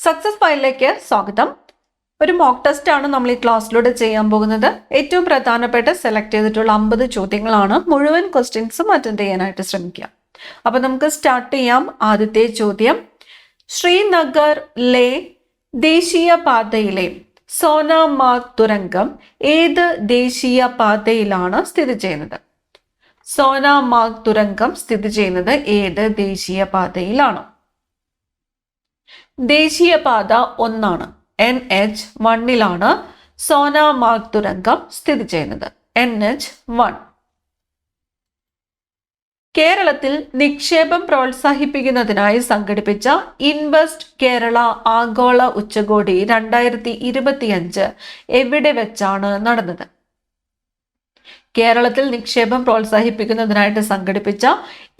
Success ഫയലിലേക്ക് സ്വാഗതം. ഒരു മോക്ക് ടെസ്റ്റ് ആണ് നമ്മൾ ഈ ക്ലാസ്സിലൂടെ ചെയ്യാൻ പോകുന്നത്. ഏറ്റവും പ്രധാനപ്പെട്ട സെലക്ട് ചെയ്തിട്ടുള്ള 50 ചോദ്യങ്ങളാണ്. മുഴുവൻ ക്വസ്റ്റ്യൻസും അറ്റൻഡ് ചെയ്യാനായിട്ട് ശ്രമിക്കുക. അപ്പൊ നമുക്ക് സ്റ്റാർട്ട് ചെയ്യാം. ആദ്യത്തെ ചോദ്യം, ശ്രീനഗറിലെ ദേശീയപാതയിലെ സോനാമാർഗ് തുരങ്കം ഏത് ദേശീയപാതയിലാണ് സ്ഥിതി ചെയ്യുന്നത്? സോനാമാർഗ് തുരങ്കം സ്ഥിതി ചെയ്യുന്നത് ഏത് ദേശീയപാതയിലാണ്? ദേശീയപാത 1 NH1 സോനാമാർഗ് തുരങ്കം സ്ഥിതി ചെയ്യുന്നത്. NH1. കേരളത്തിൽ നിക്ഷേപം പ്രോത്സാഹിപ്പിക്കുന്നതിനായി സംഘടിപ്പിച്ച ഇൻവെസ്റ്റ് കേരള ആഗോള ഉച്ചകോടി 2025 എവിടെ വെച്ചാണ് നടന്നത്? കേരളത്തിൽ നിക്ഷേപം പ്രോത്സാഹിപ്പിക്കുന്നതിനായിട്ട് സംഘടിപ്പിച്ച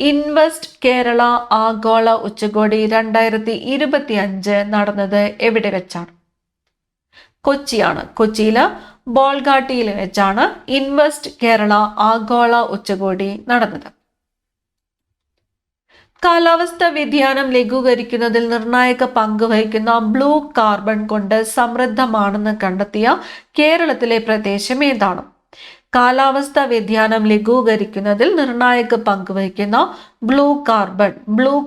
ഇൻവെസ്റ്റ് കേരള ആഗോള ഉച്ചകോടി 2025 നടന്നത് എവിടെ വെച്ചാണ്? കൊച്ചിയാണ്. കൊച്ചിയില് ബോൾഗാട്ടിയിൽ വെച്ചാണ് ഇൻവെസ്റ്റ് കേരള ആഗോള ഉച്ചകോടി നടന്നത്. കാലാവസ്ഥാ വ്യതിയാനം ലഘൂകരിക്കുന്നതിൽ നിർണായക പങ്ക് വഹിക്കുന്ന ബ്ലൂ കാർബൺ കൊണ്ട് സമൃദ്ധമാണെന്ന് കണ്ടെത്തിയ കേരളത്തിലെ പ്രദേശം ഏതാണ്? കാലാവസ്ഥാ വ്യതിയാനം ലഘൂകരിക്കുന്നതിൽ നിർണായക പങ്ക് വഹിക്കുന്ന ബ്ലൂ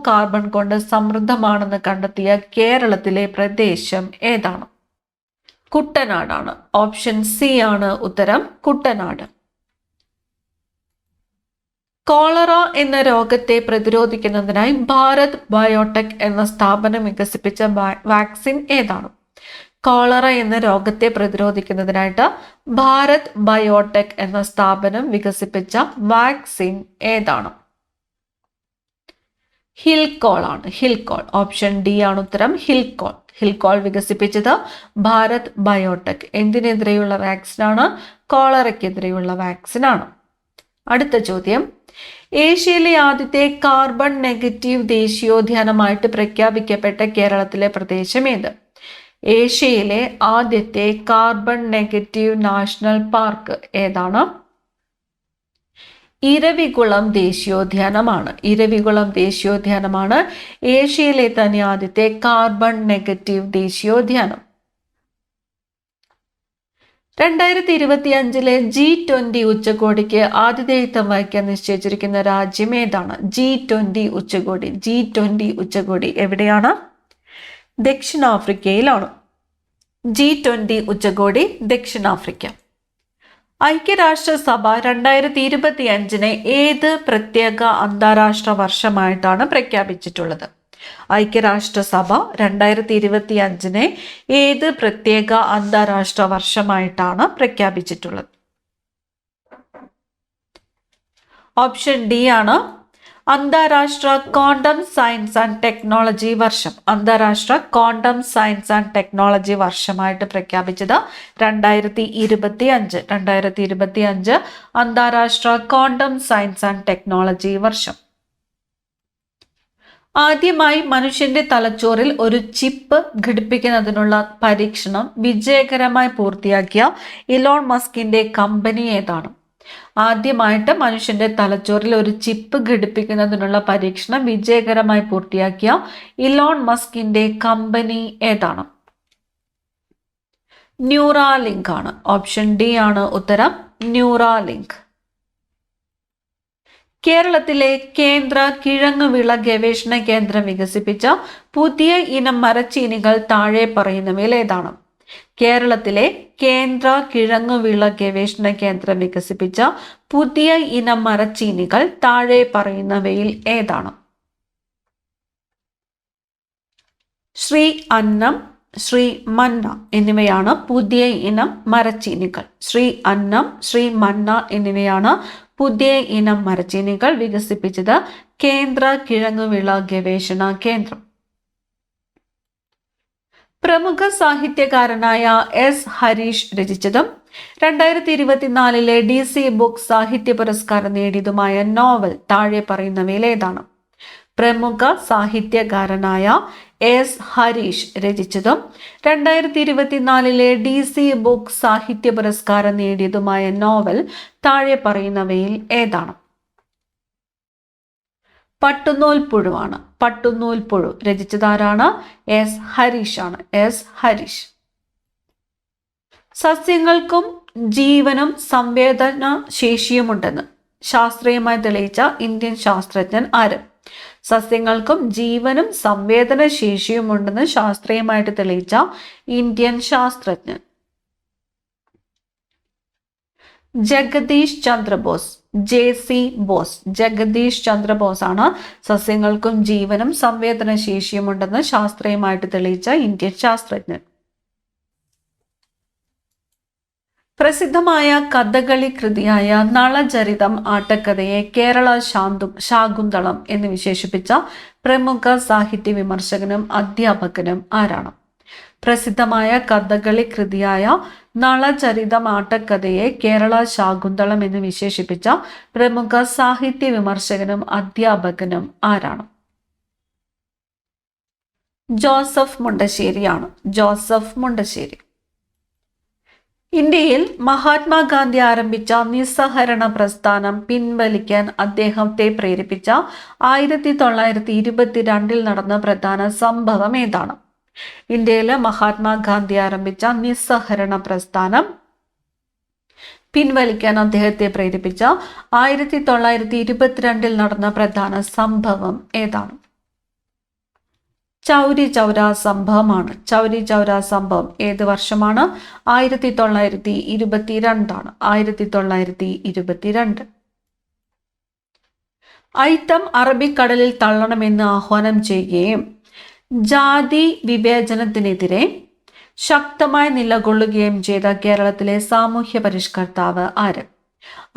കാർബൺ കൊണ്ട് സമൃദ്ധമാണെന്ന് കണ്ടെത്തിയ കേരളത്തിലെ പ്രദേശം ഏതാണ്? കുട്ടനാടാണ്. ഓപ്ഷൻ സി ആണ് ഉത്തരം, കുട്ടനാട്. കോളറ എന്ന രോഗത്തെ പ്രതിരോധിക്കുന്നതിനായി ഭാരത് ബയോടെക് എന്ന സ്ഥാപനം വികസിപ്പിച്ച വാക്സിൻ ഏതാണ്? കോളറ എന്ന രോഗത്തെ പ്രതിരോധിക്കുന്നതിനായിട്ട് ഭാരത് ബയോടെക് എന്ന സ്ഥാപനം വികസിപ്പിച്ച വാക്സിൻ ഏതാണ്? ഹിൽകോൾ ആണ്. ഹിൽകോൾ. ഓപ്ഷൻ ഡി ആണ് ഉത്തരം, ഹിൽകോൾ. ഹിൽകോൾ വികസിപ്പിച്ചത് ഭാരത് ബയോടെക്. എന്തിനെതിരെയുള്ള വാക്സിനാണ്? കോളറയ്ക്കെതിരെയുള്ള വാക്സിനാണ്. അടുത്ത ചോദ്യം, ഏഷ്യയിലെ ആദ്യത്തെ കാർബൺ നെഗറ്റീവ് ദേശീയോദ്യാനമായിട്ട് പ്രഖ്യാപിക്കപ്പെട്ട കേരളത്തിലെ പ്രദേശം ഏത്? ഏഷ്യയിലെ ആദ്യത്തെ കാർബൺ നെഗറ്റീവ് നാഷണൽ പാർക്ക് ഏതാണ്? ഇരവികുളം ദേശീയോദ്യാനമാണ്. ഇരവികുളം ദേശീയോദ്യാനമാണ് ഏഷ്യയിലെ തന്നെ ആദ്യത്തെ കാർബൺ നെഗറ്റീവ് ദേശീയോദ്യാനം. 2025 G20 ഉച്ചകോടിക്ക് ആതിഥേയത്വം വഹിക്കാൻ നിശ്ചയിച്ചിരിക്കുന്ന രാജ്യം ഏതാണ്? G20 ഉച്ചകോടി. G20 ഉച്ചകോടി എവിടെയാണ്? ദക്ഷിണാഫ്രിക്കയിലാണ്. G20 ഉച്ചകോടി ദക്ഷിണാഫ്രിക്ക. ഐക്യരാഷ്ട്രസഭ 2025 ഏത് പ്രത്യേക അന്താരാഷ്ട്ര വർഷമായിട്ടാണ് പ്രഖ്യാപിച്ചിട്ടുള്ളത്? ഐക്യരാഷ്ട്രസഭ 2025 ഏത് പ്രത്യേക അന്താരാഷ്ട്ര വർഷമായിട്ടാണ് പ്രഖ്യാപിച്ചിട്ടുള്ളത്? ഓപ്ഷൻ ഡി ആണ് അന്താരാഷ്ട്ര ക്വാണ്ടം സയൻസ് ആൻഡ് ടെക്നോളജി വർഷം. അന്താരാഷ്ട്ര ക്വാണ്ടം സയൻസ് ആൻഡ് ടെക്നോളജി വർഷമായിട്ട് പ്രഖ്യാപിച്ചത് 2025. 2025 അന്താരാഷ്ട്ര ക്വാണ്ടം സയൻസ് ആൻഡ് ടെക്നോളജി വർഷം. ആദ്യമായി മനുഷ്യന്റെ തലച്ചോറിൽ ഒരു ചിപ്പ് ഘടിപ്പിക്കുന്നതിനുള്ള പരീക്ഷണം വിജയകരമായി പൂർത്തിയാക്കിയ ഇലോൺ മസ്കിന്റെ കമ്പനി ഏതാണ്? ആദ്യമായിട്ട് മനുഷ്യന്റെ തലച്ചോറിൽ ഒരു ചിപ്പ് ഘടിപ്പിക്കുന്നതിനുള്ള പരീക്ഷണം വിജയകരമായി പൂർത്തിയാക്കിയ ഇലോൺ മസ്കിന്റെ കമ്പനി ഏതാണ്? ന്യൂറാലിങ്ക് ആണ്. ഓപ്ഷൻ ഡി ആണ് ഉത്തരം, ന്യൂറാലിങ്ക്. കേരളത്തിലെ കേന്ദ്ര കിഴങ്ങുവിള ഗവേഷണ കേന്ദ്രം വികസിപ്പിച്ച പുതിയ ഇനം മരച്ചീനികൾ താഴെ പറയുന്നവയിൽ ഏതാണ്? കേരളത്തിലെ കേന്ദ്ര കിഴങ്ങുവിള ഗവേഷണ കേന്ദ്രം വികസിപ്പിച്ച പുതിയ ഇനം മരച്ചീനികൾ താഴെ പറയുന്നവയിൽ ഏതാണ്? ശ്രീ അന്നം, ശ്രീ മന്ന എന്നിവയാണ് പുതിയ ഇനം മരച്ചീനികൾ. ശ്രീ അന്നം, ശ്രീ മന്ന എന്നിവയാണ് പുതിയ ഇനം മരച്ചീനികൾ. വികസിപ്പിച്ചത് കേന്ദ്ര കിഴങ്ങുവിള ഗവേഷണ കേന്ദ്രം. പ്രമുഖ സാഹിത്യകാരനായ എസ് ഹരീഷ് രചിച്ചതും 2024 DC ബുക്ക് സാഹിത്യ പുരസ്കാരം നേടിയതുമായ നോവൽ താഴെ പറയുന്നവയിൽ ഏതാണ്? പ്രമുഖ സാഹിത്യകാരനായ എസ് ഹരീഷ് രചിച്ചതും 2024 DC ബുക്ക് സാഹിത്യ പുരസ്കാരം നേടിയതുമായ നോവൽ താഴെ പറയുന്നവയിൽ ഏതാണ്? പട്ടുനൂൽ പുഴുവാണ്. പട്ടുനൂൽ പുഴു രചിച്ചതാരാണ്? എസ് ഹരീഷ് ആണ്. എസ് ഹരീഷ്. സസ്യങ്ങൾക്കും ജീവനും സംവേദന ശേഷിയുമുണ്ടെന്ന് ശാസ്ത്രീയമായി തെളിയിച്ച ഇന്ത്യൻ ശാസ്ത്രജ്ഞൻ ആര്? സസ്യങ്ങൾക്കും ജീവനും സംവേദന ശേഷിയുമുണ്ടെന്ന് ശാസ്ത്രീയമായിട്ട് തെളിയിച്ച ഇന്ത്യൻ ശാസ്ത്രജ്ഞൻ ജഗദീഷ് ചന്ദ്രബോസ്. JC ബോസ്. ജഗദീഷ് ചന്ദ്രബോസ് ആണ് സസ്യങ്ങൾക്കും ജീവനും സംവേദന ശേഷിയുമുണ്ടെന്ന് ശാസ്ത്രീയമായിട്ട് തെളിയിച്ച ഇന്ത്യൻ ശാസ്ത്രജ്ഞൻ. പ്രസിദ്ധമായ കഥകളി കൃതിയായ നളചരിതം ആട്ടക്കഥയെ കേരള ശാകുന്തളം എന്ന് വിശേഷിപ്പിച്ച പ്രമുഖ സാഹിത്യ വിമർശകനും അധ്യാപകനും ആരാണ്? പ്രസിദ്ധമായ കഥകളി കൃതിയായ നളചരിതം ആട്ടക്കഥയെ കേരള ശാകുന്തളം എന്ന് വിശേഷിപ്പിച്ച പ്രമുഖ സാഹിത്യ വിമർശകനും അധ്യാപകനും ആരാണ്? ജോസഫ് മുണ്ടശ്ശേരിയാണ്. ജോസഫ് മുണ്ടശ്ശേരി. ഇന്ത്യയിൽ മഹാത്മാഗാന്ധി ആരംഭിച്ച നിസ്സഹരണ പ്രസ്ഥാനം പിൻവലിക്കാൻ അദ്ദേഹത്തെ പ്രേരിപ്പിച്ച 1922 നടന്ന പ്രധാന സംഭവം ഏതാണ്? ഇന്ത്യയിലെ മഹാത്മാഗാന്ധി ആരംഭിച്ച നിസ്സഹരണ പ്രസ്ഥാനം പിൻവലിക്കാൻ അദ്ദേഹത്തെ പ്രേരിപ്പിച്ച 1922 നടന്ന പ്രധാന സംഭവം ഏതാണ്? ചൗരി ചൗര സംഭവമാണ്. ചൗരി ചൗര സംഭവം ഏത് വർഷമാണ്? 1922 ആണ്. 1922. അയിത്തം അറബിക്കടലിൽ തള്ളണമെന്ന് ആഹ്വാനം ചെയ്യുകയും ജാതി വിവേചനത്തിനെതിരെ ശക്തമായി നിലകൊള്ളുകയും ചെയ്ത കേരളത്തിലെ സാമൂഹ്യ പരിഷ്കർത്താവ് ആര്?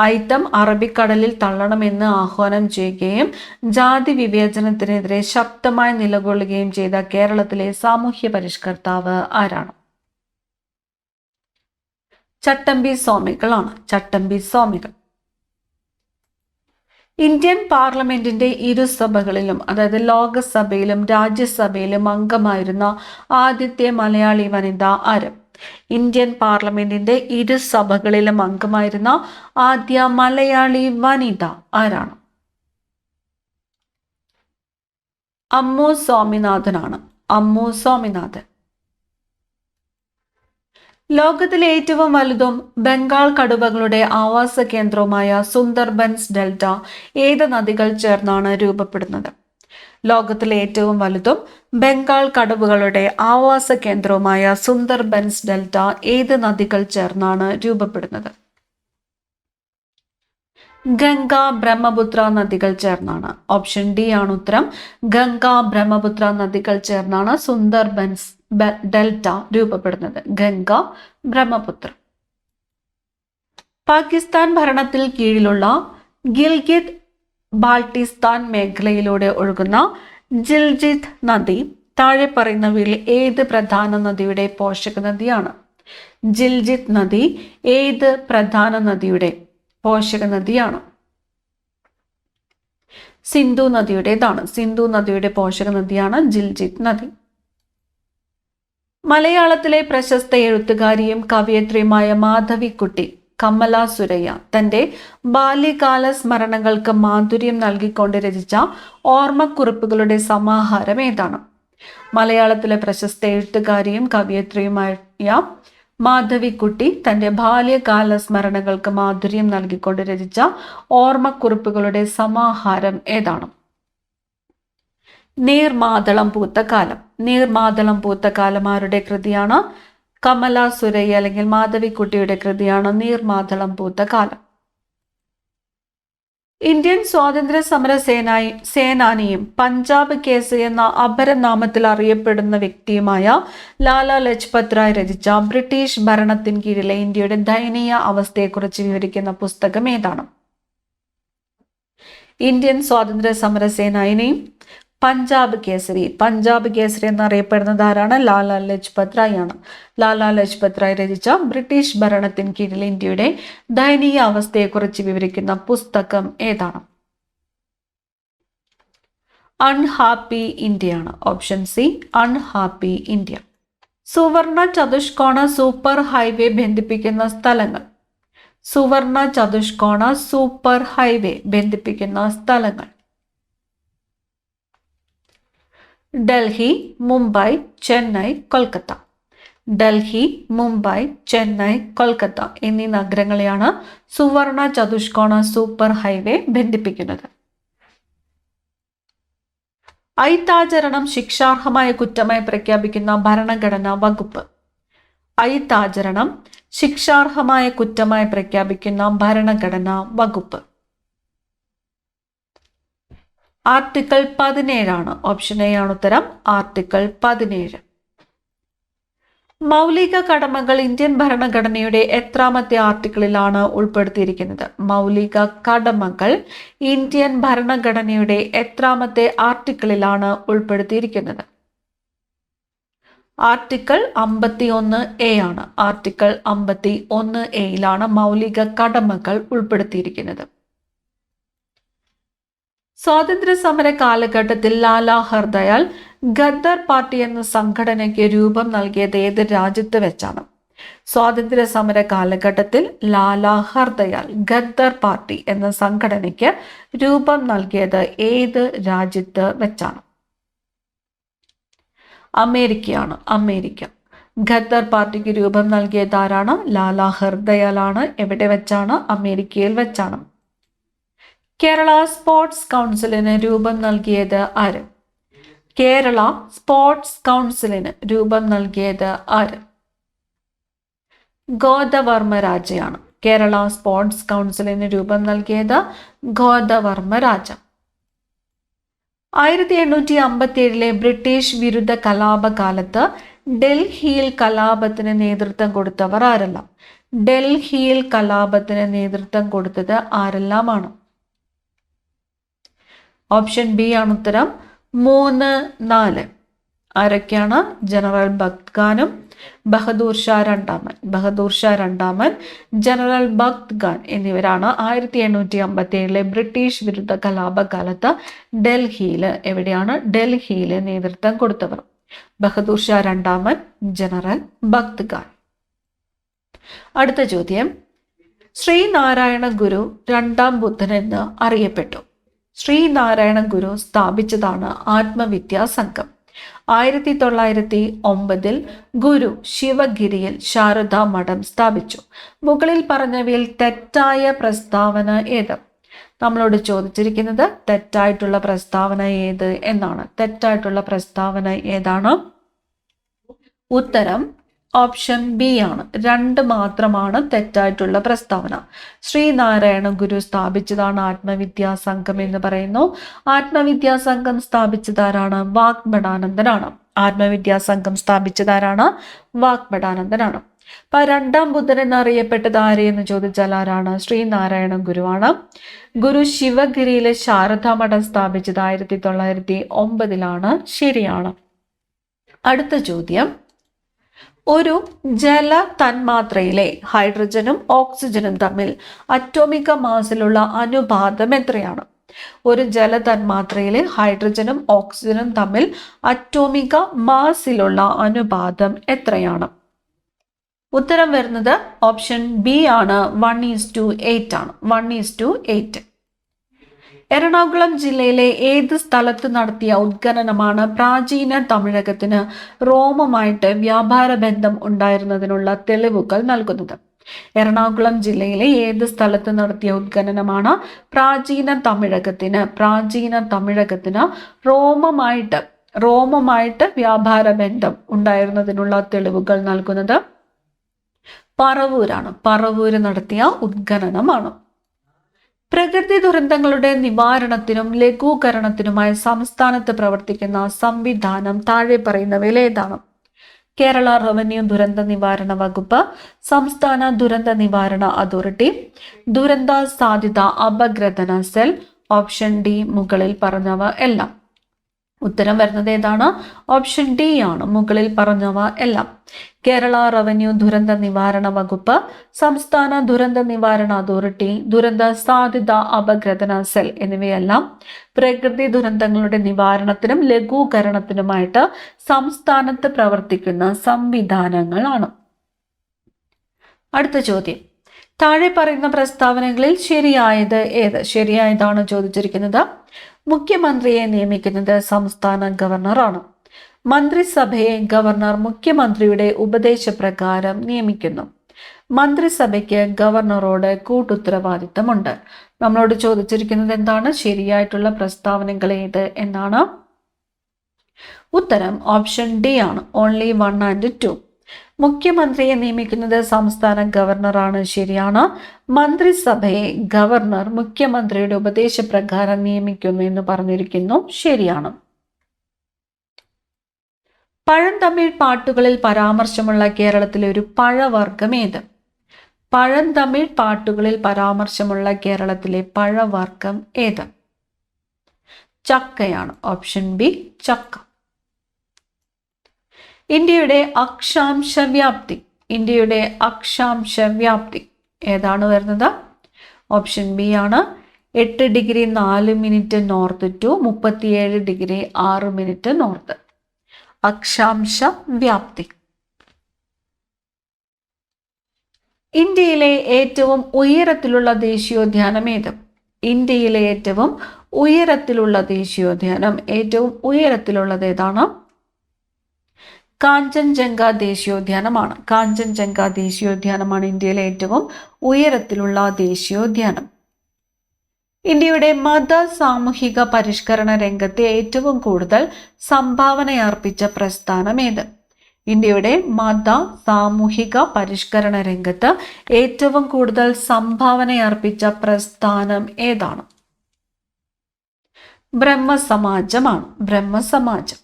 അയിത്തം അറബിക്കടലിൽ തള്ളണമെന്ന് ആഹ്വാനം ചെയ്യുകയും ജാതി വിവേചനത്തിനെതിരെ ശക്തമായി നിലകൊള്ളുകയും ചെയ്ത കേരളത്തിലെ സാമൂഹ്യ പരിഷ്കർത്താവ് ആരാണ്? ചട്ടമ്പി സ്വാമികളാണ്. ചട്ടമ്പി സ്വാമികൾ. ഇന്ത്യൻ പാർലമെന്റിന്റെ ഇരുസഭകളിലും അതായത് ലോകസഭയിലും രാജ്യസഭയിലും അംഗമായിരുന്ന ആദ്യത്തെ മലയാളി വനിത ആര്? ഇന്ത്യൻ പാർലമെന്റിന്റെ ഇരുസഭകളിലും അംഗമായിരുന്ന ആദ്യ മലയാളി വനിത ആരാണ്? അമ്മു സ്വാമിനാഥനാണ്. അമ്മു സ്വാമിനാഥൻ. ലോകത്തിലെ ഏറ്റവും വലുതും ബംഗാൾ കടുവകളുടെ ആവാസ കേന്ദ്രവുമായ സുന്ദർബൻസ് ഡെൽറ്റ ഏത് നദികൾ ചേർന്നാണ് രൂപപ്പെടുന്നത്? ലോകത്തിലെ ഏറ്റവും വലുതും ബംഗാൾ കടുവകളുടെ ആവാസ കേന്ദ്രവുമായ സുന്ദർബൻസ് ഡെൽറ്റ ഏത് നദികൾ ചേർന്നാണ് രൂപപ്പെടുന്നത്? ഗംഗ ബ്രഹ്മപുത്ര നദികൾ ചേർന്നാണ്. ഓപ്ഷൻ ഡി ആണ് ഉത്തരം. ഗംഗ ബ്രഹ്മപുത്ര നദികൾ ചേർന്നാണ് സുന്ദർബൻസ് ഡെൽറ്റ രൂപപ്പെടുന്നത്. ഗംഗ ബ്രഹ്മപുത്ര. പാകിസ്ഥാൻ ഭരണത്തിൽ കീഴിലുള്ള ഗിൽഗിത് ബാൾട്ടിസ്ഥാൻ മേഖലയിലൂടെ ഒഴുകുന്ന ജിൽജിത് നദി താഴെ പറയുന്നവയിൽ ഏത് പ്രധാന നദിയുടെ പോഷക നദിയാണ്? ജിൽജിത് നദി ഏത് പ്രധാന നദിയുടെ പോഷക നദിയാണ്? സിന്ധു നദിയുടേതാണ്. സിന്ധു നദിയുടെ പോഷക നദിയാണ് ജിൽജിത് നദി. മലയാളത്തിലെ പ്രശസ്ത എഴുത്തുകാരിയും കവയത്രിയുമായ മാധവിക്കുട്ടി കമല സുരയ്യ തൻ്റെ ബാല്യകാല സ്മരണകൾക്ക് മാധുര്യം നൽകിക്കൊണ്ട് രചിച്ച ഓർമ്മക്കുറിപ്പുകളുടെ സമാഹാരം ഏതാണ്? മലയാളത്തിലെ പ്രശസ്ത എഴുത്തുകാരിയും കവയത്രിയുമായ മാധവിക്കുട്ടി തൻ്റെ ബാല്യകാല സ്മരണകൾക്ക് മാധുര്യം നൽകിക്കൊണ്ട് രചിച്ച ഓർമ്മക്കുറിപ്പുകളുടെ സമാഹാരം ഏതാണ്? നീർമാതളം പൂത്ത കാലം. നീർമാതളം പൂത്ത കാലം ആരുടെ കൃതിയാണ്? കമല സുരയ്യ അല്ലെങ്കിൽ മാധവിക്കുട്ടിയുടെ കൃതിയാണ് നീർമാതളം പൂത്ത കാലം. ഇന്ത്യൻ സ്വാതന്ത്ര്യ സമര സേനാനിയും പഞ്ചാബ് കേസരി എന്ന അപരനാമത്തിൽ അറിയപ്പെടുന്ന വ്യക്തിയുമായ ലാലാ ലജ്പത് റായ് രചിച്ച ബ്രിട്ടീഷ് ഭരണത്തിന് കീഴിലെ ഇന്ത്യയുടെ ദയനീയ അവസ്ഥയെക്കുറിച്ച് വിവരിക്കുന്ന പുസ്തകം ഏതാണ്? ഇന്ത്യൻ സ്വാതന്ത്ര്യ സമര സേനാനിയും പഞ്ചാബ് കേസരി എന്നറിയപ്പെടുന്നത് ആരാണ്? ലാലാ ലജ്പത് റായ് ആണ്. ലാലാ ലജ്പത് റായ് രചിച്ച ബ്രിട്ടീഷ് ഭരണത്തിന് കീഴിൽ ഇന്ത്യയുടെ ദയനീയ അവസ്ഥയെക്കുറിച്ച് വിവരിക്കുന്ന പുസ്തകം ഏതാണ്? അൺഹാപ്പി ഇന്ത്യയാണ്. Option C unhappy India. സുവർണ ചതുഷ്കോണ സൂപ്പർ ഹൈവേ ബന്ധിപ്പിക്കുന്ന സ്ഥലങ്ങൾ. സുവർണ ചതുഷ്കോണ സൂപ്പർ ഹൈവേ ബന്ധിപ്പിക്കുന്ന സ്ഥലങ്ങൾ. ഡൽഹി, മുംബൈ, ചെന്നൈ, കൊൽക്കത്ത. ഡൽഹി, മുംബൈ, ചെന്നൈ, കൊൽക്കത്ത എന്നീ നഗരങ്ങളെയാണ് സുവർണ ചതുഷ്കോണ സൂപ്പർ ഹൈവേ ബന്ധിപ്പിക്കുന്നത്. അയിത്താചരണം ശിക്ഷാർഹമായ കുറ്റമായി പ്രഖ്യാപിക്കുന്ന ഭരണഘടനാ വകുപ്പ്. അയിത്താചരണം ശിക്ഷാർഹമായ കുറ്റമായി പ്രഖ്യാപിക്കുന്ന ഭരണഘടനാ വകുപ്പ്. ആർട്ടിക്കിൾ 17 ഓപ്ഷൻ എ ആണ് ഉത്തരം. ആർട്ടിക്കിൾ 17. മൗലിക കടമകൾ ഇന്ത്യൻ ഭരണഘടനയുടെ എത്രാമത്തെ ആർട്ടിക്കിളിലാണ് ഉൾപ്പെടുത്തിയിരിക്കുന്നത്? മൗലിക കടമകൾ ഇന്ത്യൻ ഭരണഘടനയുടെ എത്രാമത്തെ ആർട്ടിക്കിളിലാണ് ഉൾപ്പെടുത്തിയിരിക്കുന്നത്? ആർട്ടിക്കിൾ 51A ആണ്. ആർട്ടിക്കിൾ 51A മൗലിക കടമകൾ ഉൾപ്പെടുത്തിയിരിക്കുന്നത്. സ്വാതന്ത്ര്യ സമര കാലഘട്ടത്തിൽ ലാലാ ഹർദയാൽ ഗദ്ദർ പാർട്ടി എന്ന സംഘടനയ്ക്ക് രൂപം നൽകിയത് ഏത് രാജ്യത്ത് വെച്ചാണ്? സ്വാതന്ത്ര്യ സമര കാലഘട്ടത്തിൽ ലാലാ ഹർദയാൽ ഗദ്ദർ പാർട്ടി എന്ന സംഘടനയ്ക്ക് രൂപം നൽകിയത് ഏത് രാജ്യത്ത് വെച്ചാണ്? അമേരിക്കയാണ്. അമേരിക്ക. ഗദ്ദർ പാർട്ടിക്ക് രൂപം നൽകിയത് ആരാണ്? ലാലാ ഹർദയാലാണ്. എവിടെ വെച്ചാണ്? അമേരിക്കയിൽ വെച്ചാണ്. കേരള സ്പോർട്സ് കൗൺസിലിന് രൂപം നൽകിയത് ആര്? കേരള സ്പോർട്സ് കൗൺസിലിന് രൂപം നൽകിയത് ആര്? ഗോദവർമ്മ രാജയാണ്. കേരള സ്പോർട്സ് കൗൺസിലിന് രൂപം നൽകിയത് ഗോദവർമ്മ രാജ. 1857 ബ്രിട്ടീഷ് വിരുദ്ധ കലാപകാലത്ത് ഡൽഹിയിൽ കലാപത്തിന് നേതൃത്വം കൊടുത്തവർ ആരെല്ലാം? ഡൽഹിയിൽ കലാപത്തിന് നേതൃത്വം കൊടുത്തത് ആരെല്ലാമാണ്? ഓപ്ഷൻ ബി ആണ് ഉത്തരം. 3, 4 ആരൊക്കെയാണ്? ജനറൽ ഭഗത് ഖാനും ബഹദൂർ ഷാ രണ്ടാമൻ, ജനറൽ ഭഗത് ഖാൻ എന്നിവരാണ് 1857 ബ്രിട്ടീഷ് വിരുദ്ധ കലാപകാലത്ത് ഡൽഹിയിൽ ഡൽഹിയിൽ നേതൃത്വം കൊടുത്തവർ. ബഹദൂർ ഷാ രണ്ടാമൻ, ജനറൽ ഭഗത് ഖാൻ. അടുത്ത ചോദ്യം. ശ്രീനാരായണ ഗുരു രണ്ടാം ബുദ്ധൻ എന്ന് അറിയപ്പെട്ടു. ശ്രീനാരായണ ഗുരു സ്ഥാപിച്ചതാണ് ആത്മവിദ്യാ സംഘം. 1909 ഗുരു ശിവഗിരിയിൽ ശാരദാ മഠം സ്ഥാപിച്ചു. മുകളിൽ പറഞ്ഞവയിൽ തെറ്റായ പ്രസ്താവന ഏത്? നമ്മളോട് ചോദിച്ചിരിക്കുന്നത് തെറ്റായിട്ടുള്ള പ്രസ്താവന ഏത് എന്നാണ്. തെറ്റായിട്ടുള്ള പ്രസ്താവന ഏതാണ്? ഉത്തരം ഓപ്ഷൻ ബി ആണ്. 2 മാത്രമാണ് തെറ്റായിട്ടുള്ള പ്രസ്താവന. ശ്രീനാരായണ ഗുരു സ്ഥാപിച്ചതാണ് ആത്മവിദ്യാ സംഘം എന്ന് പറയുന്നു. ആത്മവിദ്യാ സംഘം സ്ഥാപിച്ചതാരാണ്? വാഗ്ഭടാനന്ദനാണ്. ആത്മവിദ്യാ സംഘം സ്ഥാപിച്ചതാരാണ്? വാഗ്ഭടാനന്ദനാണ്. അപ്പൊ രണ്ടാം ബുദ്ധൻ എന്നറിയപ്പെട്ടത് ആര് എന്ന് ചോദിച്ചാൽ ആരാണ്? ശ്രീനാരായണ ഗുരുവാണ്. ഗുരു ശിവഗിരിയിലെ ശാരദാ മഠം സ്ഥാപിച്ചത് 1909 ശരിയാണ്. അടുത്ത ചോദ്യം. ഒരു ജല തന്മാത്രയിലെ ഹൈഡ്രജനും ഓക്സിജനും തമ്മിൽ അറ്റോമിക മാസിലുള്ള അനുപാതം എത്രയാണ്? ഒരു ജല തന്മാത്രയിലെ ഹൈഡ്രജനും ഓക്സിജനും തമ്മിൽ അറ്റോമിക മാസിലുള്ള അനുപാതം എത്രയാണ്? ഉത്തരം വരുന്നത് ഓപ്ഷൻ ബി ആണ്. 1:8 ആണ്. 1:8. എറണാകുളം ജില്ലയിലെ ഏത് സ്ഥലത്ത് നടത്തിയ ഉത്ഖനനമാണ് പ്രാചീന തമിഴകത്തിന് റോമുമായിട്ട് വ്യാപാര ബന്ധം ഉണ്ടായിരുന്നതിനുള്ള തെളിവുകൾ നൽകുന്നത്? എറണാകുളം ജില്ലയിലെ ഏത് സ്ഥലത്ത് നടത്തിയ ഉത്ഖനനമാണ് പ്രാചീന തമിഴകത്തിന് റോമുമായിട്ട് വ്യാപാര ബന്ധം ഉണ്ടായിരുന്നതിനുള്ള തെളിവുകൾ നൽകുന്നത്? പറവൂരാണ്. പറവൂര് നടത്തിയ ഉത്ഖനനമാണ്. പ്രകൃതി ദുരന്തങ്ങളുടെ നിവാരണത്തിനും ലഘൂകരണത്തിനുമായി സംസ്ഥാനത്ത് പ്രവർത്തിക്കുന്ന സംവിധാനം താഴെ പറയുന്നവയിൽ ഏതാണ്? കേരള റവന്യൂ ദുരന്ത നിവാരണ വകുപ്പ്, സംസ്ഥാന ദുരന്ത നിവാരണ അതോറിറ്റി, ദുരന്ത സാധ്യത അപഗ്രഥന സെൽ. ഓപ്ഷൻ ഡി മുകളിൽ പറഞ്ഞവ എല്ലാം. ഉത്തരം വരുന്നത് ഏതാണ്? ഓപ്ഷൻ ഡി ആണ്. മുകളിൽ പറഞ്ഞവ എല്ലാം. കേരള റവന്യൂ ദുരന്ത നിവാരണ വകുപ്പ്, സംസ്ഥാന ദുരന്ത നിവാരണ അതോറിറ്റി, ദുരന്ത സാധ്യത അപഗ്രഥന സെൽ എന്നിവയെല്ലാം പ്രകൃതി ദുരന്തങ്ങളുടെ നിവാരണത്തിനും ലഘൂകരണത്തിനുമായിട്ട് സംസ്ഥാനത്ത് പ്രവർത്തിക്കുന്ന സംവിധാനങ്ങളാണ്. അടുത്ത ചോദ്യം. താഴെ പറയുന്ന പ്രസ്താവനകളിൽ ശരിയായത് ഏത്? ശരിയായതാണ് ചോദിച്ചിരിക്കുന്നത്. മുഖ്യമന്ത്രിയെ നിയമിക്കുന്നത് സംസ്ഥാന ഗവർണറാണ്. മന്ത്രിസഭയെ ഗവർണർ മുഖ്യമന്ത്രിയുടെ ഉപദേശപ്രകാരം നിയമിക്കുന്നു. മന്ത്രിസഭയ്ക്ക് ഗവർണറോട് കൂട്ടുത്തരവാദിത്തമുണ്ട്. നമ്മളോട് ചോദിച്ചിരിക്കുന്നത് എന്താണ്? ശരിയായിട്ടുള്ള പ്രസ്താവനകൾ ഏത് എന്നാണ്. ഉത്തരം ഓപ്ഷൻ ഡി ആണ്. Only 1 and 2. മുഖ്യമന്ത്രിയെ നിയമിക്കുന്നത് സംസ്ഥാന ഗവർണറാണ്. ശരിയാണ്. മന്ത്രിസഭയെ ഗവർണർ മുഖ്യമന്ത്രിയുടെ ഉപദേശപ്രകാരം നിയമിക്കുന്നു എന്ന് പറഞ്ഞിരിക്കുന്നു. ശരിയാണ്. പഴന്തമിഴ് പാട്ടുകളിൽ പരാമർശമുള്ള കേരളത്തിലെ ഒരു പഴവർഗം ഏത്? പഴന്തമിഴ് പാട്ടുകളിൽ പരാമർശമുള്ള കേരളത്തിലെ പഴവർഗം ഏത്? ചക്കയാണ്. ഓപ്ഷൻ ബി ചക്ക. ഇന്ത്യയുടെ അക്ഷാംശ വ്യാപ്തി. ഇന്ത്യയുടെ അക്ഷാംശ വ്യാപ്തി ഏതാണ് വരുന്നത്? ഓപ്ഷൻ ബി ആണ്. 8 degree 4 minute north to 37 degree 6 minute north. അക്ഷാംശ വ്യാപ്തി. ഇന്ത്യയിലെ ഏറ്റവും ഉയരത്തിലുള്ള ദേശീയോദ്യാനം ഏത്? ഇന്ത്യയിലെ ഏറ്റവും ഉയരത്തിലുള്ള ദേശീയോദ്യാനം, ഏറ്റവും ഉയരത്തിലുള്ളത് ഏതാണ്? കാഞ്ചൻജംഗ ദേശീയോദ്യാനമാണ്. കാഞ്ചൻജംഗ ദേശീയോദ്യാനമാണ് ഇന്ത്യയിലെ ഏറ്റവും ഉയരത്തിലുള്ള ദേശീയോദ്യാനം. ഇന്ത്യയുടെ മത സാമൂഹിക പരിഷ്കരണ രംഗത്തെ ഏറ്റവും കൂടുതൽ സംഭാവനയർപ്പിച്ച പ്രസ്ഥാനം ഏത്? ഇന്ത്യയുടെ മത സാമൂഹിക പരിഷ്കരണ രംഗത്ത് ഏറ്റവും കൂടുതൽ സംഭാവനയർപ്പിച്ച പ്രസ്ഥാനം ഏതാണ്? ബ്രഹ്മസമാജമാണ്. ബ്രഹ്മസമാജം.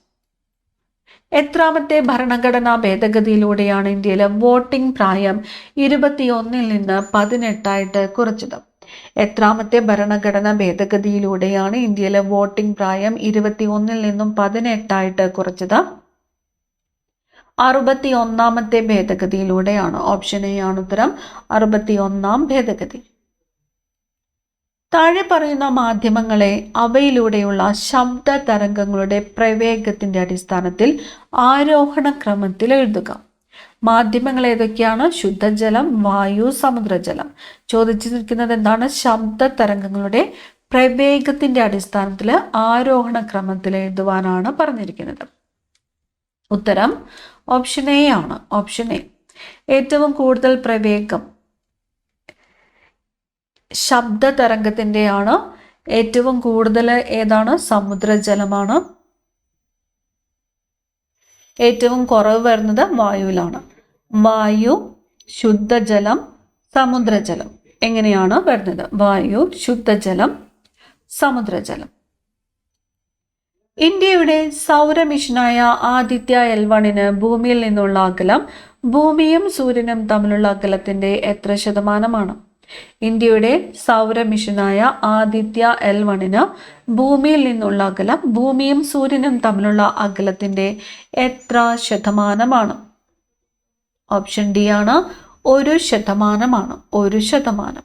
എത്രാമത്തെ ഭരണഘടനാ ഭേദഗതിയിലൂടെയാണ് ഇന്ത്യയിലെ വോട്ടിംഗ് പ്രായം 21 നിന്ന് 18 കുറച്ചത്? എത്രാമത്തെ ഭരണഘടനാ ഭേദഗതിയിലൂടെയാണ് ഇന്ത്യയിലെ വോട്ടിംഗ് പ്രായം 21 നിന്നും 18 കുറച്ചത്? 61ാമത്തെ ഭേദഗതിയിലൂടെയാണ്. ഓപ്ഷൻ എ ആണ് ഉത്തരം. 61ാം ഭേദഗതി. താഴെ പറയുന്ന മാധ്യമങ്ങളെ അവയിലൂടെയുള്ള ശബ്ദ തരംഗങ്ങളുടെ പ്രവേഗത്തിന്റെ അടിസ്ഥാനത്തിൽ ആരോഹണ ക്രമത്തിൽ എഴുതുക. മാധ്യമങ്ങൾ ഏതൊക്കെയാണ്? ശുദ്ധജലം, വായു, സമുദ്രജലം. ചോദിച്ചിരിക്കുന്നത് എന്താണ്? ശബ്ദ തരംഗങ്ങളുടെ പ്രവേഗത്തിന്റെ അടിസ്ഥാനത്തിൽ ആരോഹണ ക്രമത്തിൽ എഴുതുവാനാണ് പറഞ്ഞിരിക്കുന്നത്. ഉത്തരം ഓപ്ഷൻ എ ആണ്. Option A. ഏറ്റവും കൂടുതൽ പ്രവേഗം ശബ്ദ തരംഗത്തിൻ്റെയാണ്. ഏറ്റവും കൂടുതൽ ഏതാണ്? സമുദ്രജലമാണ്. ഏറ്റവും കുറവ് വരുന്നത് വായുവിലാണ്. വായു, ശുദ്ധജലം, സമുദ്രജലം. എങ്ങനെയാണ് വരുന്നത്? വായു, ശുദ്ധജലം, സമുദ്രജലം. ഇന്ത്യയുടെ സൗരമിഷനായ ആദിത്യ L1 ഭൂമിയിൽ നിന്നുള്ള അകലം ഭൂമിയും സൂര്യനും തമ്മിലുള്ള അകലത്തിന്റെ എത്ര ശതമാനമാണ്? ഇന്ത്യയുടെ സൗരമിഷനായ ആദിത്യ L1 ഭൂമിയിൽ നിന്നുള്ള അകലം ഭൂമിയും സൂര്യനും തമ്മിലുള്ള അകലത്തിന്റെ എത്ര ശതമാനമാണ്? ഓപ്ഷൻ ഡി ആണ്. 1%. 1%.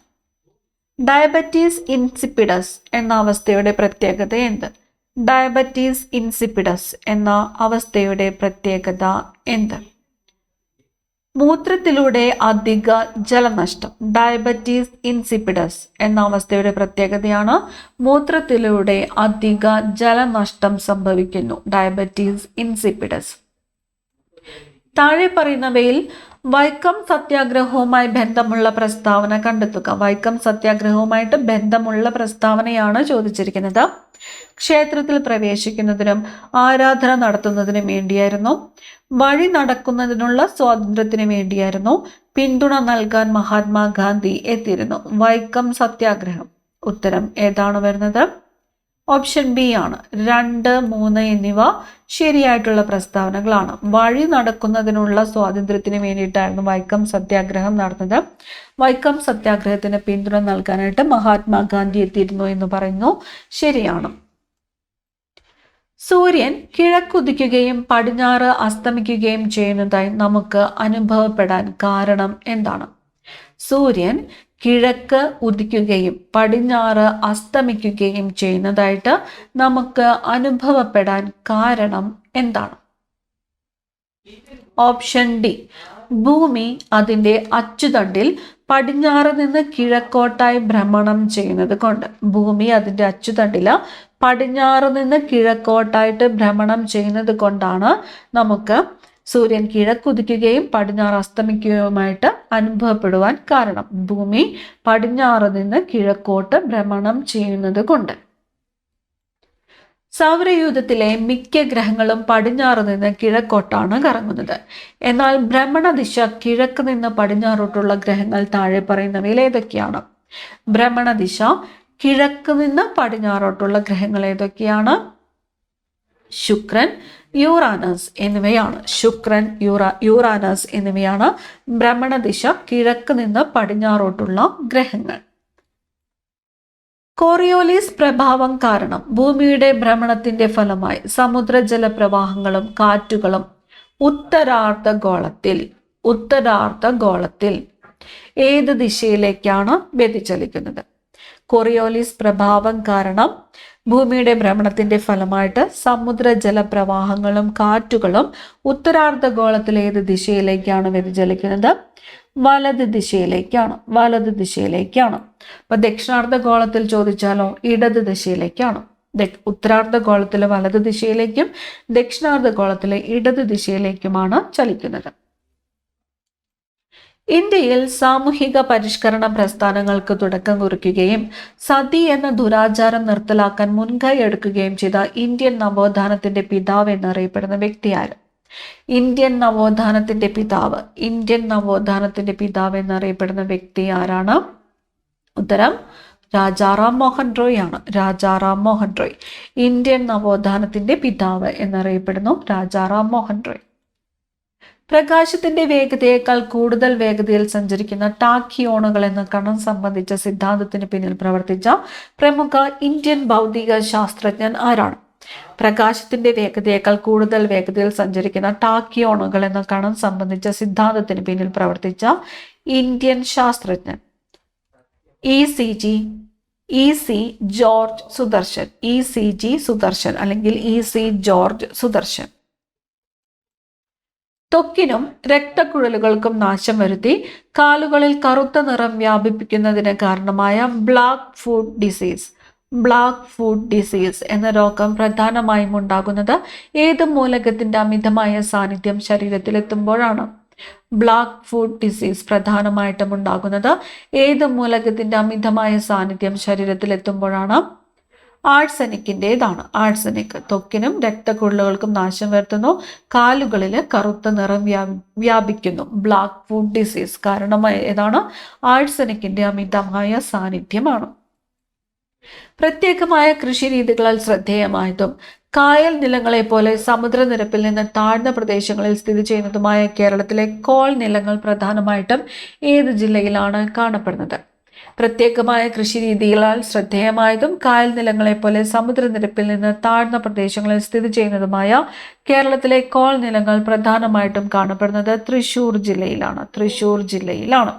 ഡയബറ്റീസ് ഇൻസിപ്പിഡസ് എന്ന അവസ്ഥയുടെ പ്രത്യേകത എന്ത്? ഡയബറ്റീസ് ഇൻസിപ്പിഡസ് എന്ന അവസ്ഥയുടെ പ്രത്യേകത എന്ത്? മൂത്രത്തിലൂടെ അധിക ജലനഷ്ടം. ഡയബറ്റീസ് ഇൻസിപ്പിഡസ് എന്ന അവസ്ഥയുടെ പ്രത്യേകതയാണ് മൂത്രത്തിലൂടെ അധിക ജലനഷ്ടം സംഭവിക്കുന്നു. Diabetes insipidus. താഴെ പറയുന്നവയിൽ വൈക്കം സത്യാഗ്രഹവുമായി ബന്ധമുള്ള പ്രസ്താവന കണ്ടെത്തുക. വൈക്കം സത്യാഗ്രഹവുമായിട്ട് ബന്ധമുള്ള പ്രസ്താവനയാണ് ചോദിച്ചിരിക്കുന്നത്. ക്ഷേത്രത്തിൽ പ്രവേശിക്കുന്നതിനും ആരാധന നടത്തുന്നതിനും വേണ്ടിയായിരുന്നു. വഴി നടക്കുന്നതിനുള്ള സ്വാതന്ത്ര്യത്തിന് വേണ്ടിയായിരുന്നു. പിന്തുണ നൽകാൻ മഹാത്മാഗാന്ധി എത്തിയിരുന്നു. വൈക്കം സത്യാഗ്രഹം. ഉത്തരം ഏതാണ് വരുന്നത്? ഓപ്ഷൻ ബി ആണ്. 2, 3 എന്നിവ ശരിയായിട്ടുള്ള പ്രസ്താവനകളാണ്. വഴി നടക്കുന്നതിനുള്ള സ്വാതന്ത്ര്യത്തിന് വേണ്ടിയിട്ടായിരുന്നു വൈക്കം സത്യാഗ്രഹം നടന്നത്. വൈക്കം സത്യാഗ്രഹത്തിന് പിന്തുണ നൽകാനായിട്ട് മഹാത്മാഗാന്ധി എത്തിയിരുന്നു എന്ന് പറയുന്നു. ശരിയാണ്. സൂര്യൻ കിഴക്കുദിക്കുകയും പടിഞ്ഞാറ് അസ്തമിക്കുകയും ചെയ്യുന്നതായി നമുക്ക് അനുഭവപ്പെടാൻ കാരണം എന്താണ്? സൂര്യൻ കിഴക്ക് ഉദിക്കുകയും പടിഞ്ഞാറ് അസ്തമിക്കുകയും ചെയ്യുന്നതായിട്ട് നമുക്ക് അനുഭവപ്പെടാൻ കാരണം എന്താണ്? Option D. ഭൂമി അതിൻ്റെ അച്ചുതണ്ടിൽ പടിഞ്ഞാറ് നിന്ന് കിഴക്കോട്ടായി ഭ്രമണം ചെയ്യുന്നത് കൊണ്ട്. ഭൂമി അതിൻ്റെ അച്ചുതണ്ടില് പടിഞ്ഞാറ് നിന്ന് കിഴക്കോട്ടായിട്ട് ഭ്രമണം ചെയ്യുന്നത് കൊണ്ടാണ് നമുക്ക് സൂര്യൻ കിഴക്കുദിക്കുകയും പടിഞ്ഞാറ് അസ്തമിക്കുകയുമായിട്ട് അനുഭവപ്പെടുവാൻ കാരണം. ഭൂമി പടിഞ്ഞാറ് നിന്ന് കിഴക്കോട്ട് ഭ്രമണം ചെയ്യുന്നത് കൊണ്ട്. സൗരയൂഥത്തിലെ മിക്ക ഗ്രഹങ്ങളും പടിഞ്ഞാറ് നിന്ന് കിഴക്കോട്ടാണ് കറങ്ങുന്നത്. എന്നാൽ ഭ്രമണദിശ കിഴക്ക് നിന്ന് പടിഞ്ഞാറോട്ടുള്ള ഗ്രഹങ്ങൾ താഴെ പറയുന്നവയിൽ ഏതൊക്കെയാണ്? ഭ്രമണദിശ കിഴക്ക് നിന്ന് പടിഞ്ഞാറോട്ടുള്ള ഗ്രഹങ്ങൾ ഏതൊക്കെയാണ്? ശുക്രൻ, യുറാനസ് എന്നിവയാണ്. ശുക്രൻ, യുറാനസ് എന്നിവയാണ് ഭ്രമണദിശ കിഴക്ക് നിന്ന് പടിഞ്ഞാറോട്ടുള്ള ഗ്രഹങ്ങൾ. കോറിയോലിസ് പ്രഭാവം കാരണം ഭൂമിയുടെ ഭ്രമണത്തിന്റെ ഫലമായി സമുദ്രജല പ്രവാഹങ്ങളും കാറ്റുകളും ഉത്തരാർദ്ധഗോളത്തിൽ ഏത് ദിശയിലേക്കാണ് വ്യതിചലിക്കുന്നത്? കോറിയോലിസ് പ്രഭാവം കാരണം ഭൂമിയുടെ ഭ്രമണത്തിന്റെ ഫലമായിട്ട് സമുദ്രജല പ്രവാഹങ്ങളും കാറ്റുകളും ഉത്തരാർദ്ധഗോളത്തിൽ ഏത് ദിശയിലേക്കാണ് വ്യതിചലിക്കുന്നത്? വലത് ദിശയിലേക്കാണ്. അപ്പൊ ദക്ഷിണാർദ്ധഗോളത്തിൽ ചോദിച്ചാലോ ഇടത് ദിശയിലേക്കാണ്. ഉത്തരാർദ്ധഗോളത്തിലെ വലത് ദിശയിലേക്കും ദക്ഷിണാർദ്ധഗോളത്തിലെ ഇടത് ദിശയിലേക്കുമാണ് ചലിക്കുന്നത്. ഇന്ത്യയിൽ സാമൂഹിക പരിഷ്കരണ പ്രസ്ഥാനങ്ങൾക്ക് തുടക്കം കുറിക്കുകയും സതി എന്ന ദുരാചാരം നിർത്തലാക്കാൻ മുൻകൈ എടുക്കുകയും ചെയ്ത ഇന്ത്യൻ നവോത്ഥാനത്തിന്റെ പിതാവ് എന്നറിയപ്പെടുന്ന വ്യക്തി ആര്? ഇന്ത്യൻ നവോത്ഥാനത്തിന്റെ പിതാവ് എന്നറിയപ്പെടുന്ന വ്യക്തി ആരാണ്? ഉത്തരം രാജാറാം മോഹൻ റോയ് ആണ്. രാജാറാം മോഹൻ റോയ് ഇന്ത്യൻ നവോത്ഥാനത്തിന്റെ പിതാവ് എന്നറിയപ്പെടുന്നു രാജാറാം മോഹൻ റോയ്. പ്രകാശത്തിന്റെ വേഗതയേക്കാൾ കൂടുതൽ വേഗതയിൽ സഞ്ചരിക്കുന്ന ടാക്കിയോണുകൾ എന്ന കണം സംബന്ധിച്ച സിദ്ധാന്തത്തിന് പിന്നിൽ പ്രവർത്തിച്ച പ്രമുഖ ഇന്ത്യൻ ഭൗതിക ശാസ്ത്രജ്ഞൻ ആരാണ്? പ്രകാശത്തിന്റെ വേഗതയേക്കാൾ കൂടുതൽ വേഗതയിൽ സഞ്ചരിക്കുന്ന ടാക്കിയോണുകൾ എന്ന കണം സംബന്ധിച്ച സിദ്ധാന്തത്തിന് പിന്നിൽ പ്രവർത്തിച്ച ഇന്ത്യൻ ശാസ്ത്രജ്ഞൻ ഇ.സി. ജോർജ് സുദർശൻ അല്ലെങ്കിൽ ഇ.സി. ജോർജ് സുദർശൻ. ത്വക്കിനും രക്തക്കുഴലുകൾക്കും നാശം വരുത്തി കാലുകളിൽ കറുത്ത നിറം വ്യാപിപ്പിക്കുന്നതിന് കാരണമായ ബ്ലാക്ക് ഫുഡ് ഡിസീസ് എന്ന രോഗം പ്രധാനമായും ഉണ്ടാകുന്നത് ഏത് മൂലകത്തിന്റെ അമിതമായ സാന്നിധ്യം ശരീരത്തിലെത്തുമ്പോഴാണ്? ബ്ലാക്ക് ഫുഡ് ഡിസീസ് പ്രധാനമായിട്ടും ഉണ്ടാകുന്നത് ഏത് മൂലകത്തിന്റെ അമിതമായ സാന്നിധ്യം ശരീരത്തിലെത്തുമ്പോഴാണ്? ആഴ്സനിക് ത്വക്കിനും രക്തക്കുഴലുകൾക്കും നാശം വരുത്തുന്നു, കാലുകളിൽ കറുത്ത നിറം വ്യാപിക്കുന്നു. ബ്ലാക്ക് ഫുഡ് ഡിസീസ് കാരണം ഏതാണ്? ആഴ്സനിക്കിന്റെ അമിതമായ സാന്നിധ്യമാണ്. പ്രത്യേകമായ കൃഷിരീതികളാൽ ശ്രദ്ധേയമായതും കായൽ നിലങ്ങളെ പോലെ സമുദ്രനിരപ്പിൽ നിന്ന് താഴ്ന്ന പ്രദേശങ്ങളിൽ സ്ഥിതി ചെയ്യുന്നതുമായ കേരളത്തിലെ കോൾ നിലങ്ങൾ പ്രധാനമായിട്ടും ഏത് ജില്ലയിലാണ് കാണപ്പെടുന്നത്? പ്രത്യേകമായ കൃഷിരീതികളാൽ ശ്രദ്ധേയമായതും കായൽ നിലങ്ങളെ പോലെ സമുദ്രനിരപ്പിൽ നിന്ന് താഴ്ന്ന പ്രദേശങ്ങളിൽ സ്ഥിതി ചെയ്യുന്നതുമായ കേരളത്തിലെ കോൾ നിലങ്ങൾ പ്രധാനമായിട്ടും കാണപ്പെടുന്നത് തൃശ്ശൂർ ജില്ലയിലാണ്.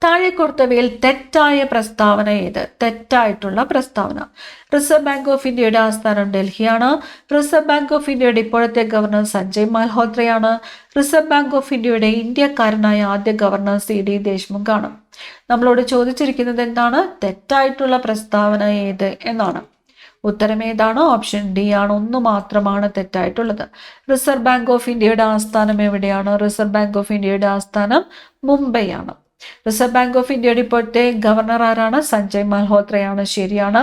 താഴെ കൊടുത്തവയിൽ തെറ്റായ പ്രസ്താവന ഏത്? തെറ്റായിട്ടുള്ള പ്രസ്താവന. റിസർവ് ബാങ്ക് ഓഫ് ഇന്ത്യയുടെ ആസ്ഥാനം ഡൽഹിയാണ്. റിസർവ് ബാങ്ക് ഓഫ് ഇന്ത്യയുടെ ഇപ്പോഴത്തെ ഗവർണർ സഞ്ജയ് മൽഹോത്രയാണ്. റിസർവ് ബാങ്ക് ഓഫ് ഇന്ത്യയുടെ ഇന്ത്യക്കാരനായ ആദ്യ ഗവർണർ C.D. ദേശ്മുഖ് ആണ്. നമ്മളോട് ചോദിച്ചിരിക്കുന്നത് എന്താണ്? തെറ്റായിട്ടുള്ള പ്രസ്താവന ഏത് എന്നാണ്. ഉത്തരം ഏതാണ്? ഓപ്ഷൻ ഡി ആണ്. ഒന്ന് മാത്രമാണ് തെറ്റായിട്ടുള്ളത്. റിസർവ് ബാങ്ക് ഓഫ് ഇന്ത്യയുടെ ആസ്ഥാനം എവിടെയാണ്? റിസർവ് ബാങ്ക് ഓഫ് ഇന്ത്യയുടെ ആസ്ഥാനം മുംബൈ ആണ്. റിസർവ് ബാങ്ക് ഓഫ് ഇന്ത്യയുടെ ഇപ്പോഴത്തെ ഗവർണർ ആരാണ്? സഞ്ജയ് മൽഹോത്രയാണ്. ശരിയാണ്.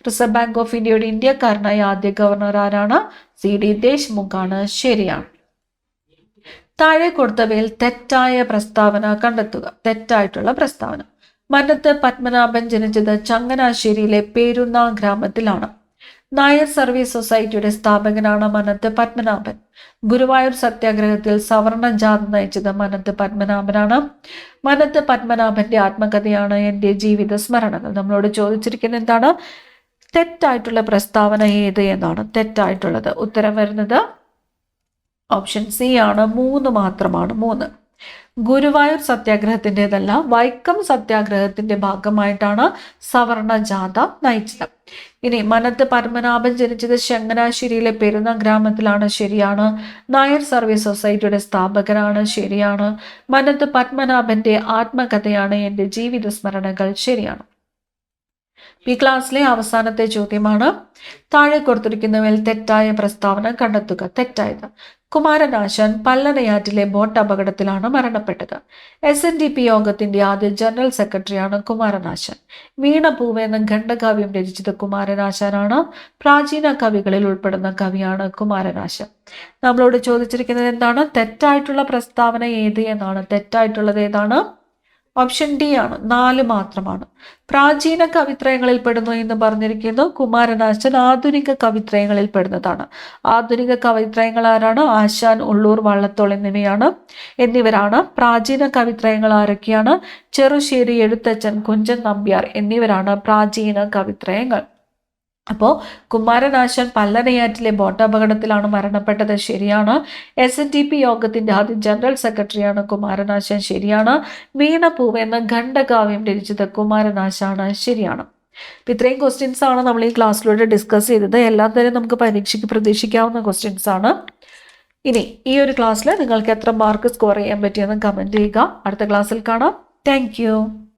റിസർവ് ബാങ്ക് ഓഫ് ഇന്ത്യയുടെ ഇന്ത്യക്കാരനായ ആദ്യ ഗവർണർ ആരാണ്? C.D. ദേശ്മുഖ് ആണ്. ശരിയാണ്. താഴെ കൊടുത്തവയിൽ തെറ്റായ പ്രസ്താവന കണ്ടെത്തുക. തെറ്റായിട്ടുള്ള പ്രസ്താവന. മന്നത്ത് പത്മനാഭൻ ജനിച്ചത് ചങ്ങനാശ്ശേരിയിലെ പേരുന്ന ഗ്രാമത്തിലാണ്. നായർ സർവീസ് സൊസൈറ്റിയുടെ സ്ഥാപകനാണ് മന്നത്ത് പത്മനാഭൻ. ഗുരുവായൂർ സത്യാഗ്രഹത്തിൽ സവർണ ജാഥ നയിച്ചത് മന്നത്ത് പത്മനാഭനാണ്. മന്നത്ത് പത്മനാഭന്റെ ആത്മകഥയാണ് എൻ്റെ ജീവിത സ്മരണകൾ. നമ്മളോട് ചോദിച്ചിരിക്കുന്നത് എന്താണ്? തെറ്റായിട്ടുള്ള പ്രസ്താവന ഏത് എന്നാണ്. തെറ്റായിട്ടുള്ളത് ഉത്തരം വരുന്നത് ഓപ്ഷൻ സി ആണ്. 3 മാത്രമാണ്. 3. ഗുരുവായൂർ സത്യാഗ്രഹത്തിൻ്റെതല്ല, വൈക്കം സത്യാഗ്രഹത്തിന്റെ ഭാഗമായിട്ടാണ് സവർണ ജാഥ നയിച്ചത്. ഇനി മനത്ത് പത്മനാഭൻ ജനിച്ചത് ചങ്ങനാശ്ശേരിയിലെ പെരുന്ന ഗ്രാമത്തിലാണ്, ശരിയാണ്. നായർ സർവീസ് സൊസൈറ്റിയുടെ സ്ഥാപകനാണ്, ശരിയാണ്. മനത്ത് പത്മനാഭന്റെ ആത്മകഥയാണ് എൻ്റെ ജീവിത സ്മരണകൾ, ശരിയാണ്. ഈ ക്ലാസ്സിലെ അവസാനത്തെ ചോദ്യമാണ്. താഴെ കൊടുത്തിരിക്കുന്നവയിൽ തെറ്റായ പ്രസ്താവന കണ്ടെത്തുക. തെറ്റായത്: കുമാരനാശാൻ പല്ലനയാറ്റിലെ ബോട്ട് അപകടത്തിലാണ് മരണപ്പെട്ടത്. SNDP യോഗത്തിന്റെ ആദ്യ ജനറൽ സെക്രട്ടറിയാണ് കുമാരനാശാൻ. വീണപൂവ് എന്ന ഖണ്ഡകാവ്യം രചിച്ചത് കുമാരനാശാനാണ്. പ്രാചീന കവികളിൽ ഉൾപ്പെടുന്ന കവിയാണ് കുമാരനാശാൻ. നമ്മളോട് ചോദിച്ചിരിക്കുന്നത് എന്താണ്? തെറ്റായിട്ടുള്ള പ്രസ്താവന ഏത് എന്നാണ്. തെറ്റായിട്ടുള്ളത് ഏതാണ്? ഓപ്ഷൻ ഡി ആണ്, 4 മാത്രമാണ്. പ്രാചീന കവിത്രയങ്ങളിൽ പെടുന്നു എന്ന് പറഞ്ഞിരിക്കുന്നു. കുമാരനാശാൻ ആധുനിക കവിത്രയങ്ങളിൽ പെടുന്നതാണ്. ആധുനിക കവിത്രയങ്ങൾ ആരാണ്? ആശാൻ, ഉള്ളൂർ, വള്ളത്തോൾ എന്നിവരാണ്. പ്രാചീന കവിത്രയങ്ങൾ ആരൊക്കെയാണ്? ചെറുശ്ശേരി എഴുത്തച്ഛൻ, കുഞ്ചൻ നമ്പ്യാർ എന്നിവരാണ് പ്രാചീന കവിത്രയങ്ങൾ. അപ്പോൾ കുമാരനാശാൻ പല്ലനയാറ്റിലെ ബോട്ട് അപകടത്തിലാണ് മരണപ്പെട്ടത്, ശരിയാണ്. SNDP യോഗത്തിന്റെ ആദ്യ ജനറൽ സെക്രട്ടറിയാണ് കുമാരനാശാൻ, ശരിയാണ്. വീണപൂവ് എന്ന ഖണ്ഡകാവ്യം രചിച്ചത് കുമാരനാശാണ്, ശരിയാണ്. ഇത്രയും ക്വസ്റ്റ്യൻസ് ആണ് നമ്മൾ ഈ ക്ലാസ്സിലൂടെ ഡിസ്കസ് ചെയ്തത്. എല്ലാം തന്നെ നമുക്ക് പരീക്ഷയ്ക്ക് പ്രതീക്ഷിക്കാവുന്ന ക്വസ്റ്റ്യൻസ് ആണ്. ഇനി ഈ ഒരു ക്ലാസ്സിൽ നിങ്ങൾക്ക് എത്ര മാർക്ക് സ്കോർ ചെയ്യാൻ പറ്റിയെന്ന് കമന്റ് ചെയ്യുക. അടുത്ത ക്ലാസ്സിൽ കാണാം. താങ്ക്